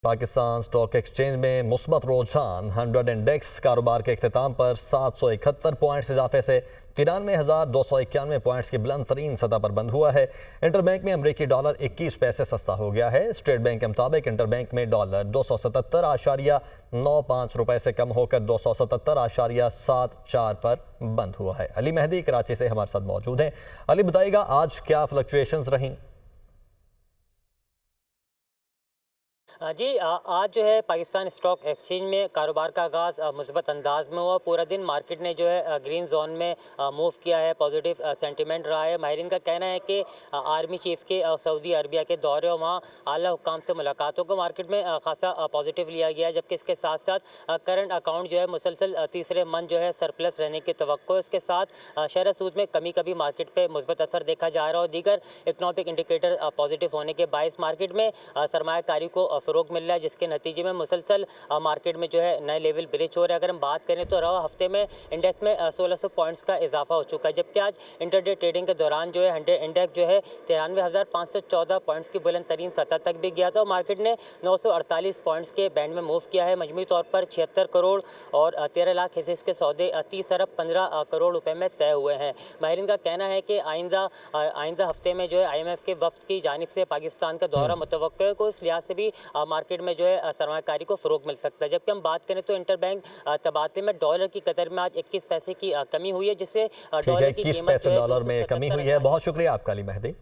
Pakistan stock exchange में मुस्बत रुझान 100 इंडेक्स कारोबार के अख्ताम पर 771 पॉइंट्स इजाफे से 93,291 पॉइंट्स की बुलंद तरीन सतह पर बंद हुआ है। इंटरबैंक में अमरीकी डॉलर 21 पैसे सस्ता हो गया है। स्टेट बैंक के मुताबिक इंटरबैंक में डॉलर 277.95 रुपए से कम होकर 277.74 पर बंद हुआ है। अली मेहदी कराची से हमारे साथ मौजूद हैं। अली, बताइएगा आज क्या फ्लक्चुएशंस रहीं? जी आज जो है पाकिस्तान स्टॉक एक्सचेंज में कारोबार का आगाज़ मुस्बत अंदाज में हुआ। पूरा दिन मार्केट ने जो है ग्रीन जोन में मूव किया है। पॉजिटिव सेंटीमेंट रहा है। माहिरीन का कहना है कि आर्मी चीफ के सऊदी अरबिया के दौरे और वहाँ आला हुक्काम से मुलाकातों को मार्केट में खासा पॉजिटिव लिया गया है, जबकि इसके साथ साथ करंट अकाउंट जो है मुसलसल तीसरे मंथ जो है सरप्लस रहने की तवक्को। इसके साथ शरह सूद में कमी का भी मार्केट पर मुस्बत असर देखा जा रहा है और दीगर इकनॉमिक इंडिकेटर पॉजिटिव होने के बायस मार्केट में सरमायाकारी को फ़रोग मिल रहा है, जिसके नतीजे में मुसलसल मार्केट में जो है नए लेवल ब्रीच हो रहे हैं। अगर हम बात करें तो रवा हफ्ते में इंडेक्स में 1600 पॉइंट्स का इजाफा हो चुका है, जबकि आज इंटरडे ट्रेडिंग के दौरान जो है 100 इंडेक्स जो है 93,514 पॉइंट्स की बुलंद तरीन सतह तक भी गया था और मार्केट ने 948 पॉइंट्स के बैंड में मूव किया है। मजमूई तौर पर 76 करोड़ और 13 लाख हिस्से के सौदे 30 अरब 15 करोड़ रुपए में तय हुए हैं। माहिरीन का कहना है कि आइंदा हफ्ते में जो है IMF के वफ्द की जानिब से पाकिस्तान का दौरा मुतवक्किल है, को इस लिहाज से भी मार्केट में जो है सरमायाकारी को फ़रोग मिल सकता है। जबकि हम बात करें तो इंटरबैंक तबादले में डॉलर की कदर में आज 21 पैसे की कमी हुई है, जिससे डॉलर की कीमत $21 में कमी हुई है। बहुत शुक्रिया आपका अली मेहदी।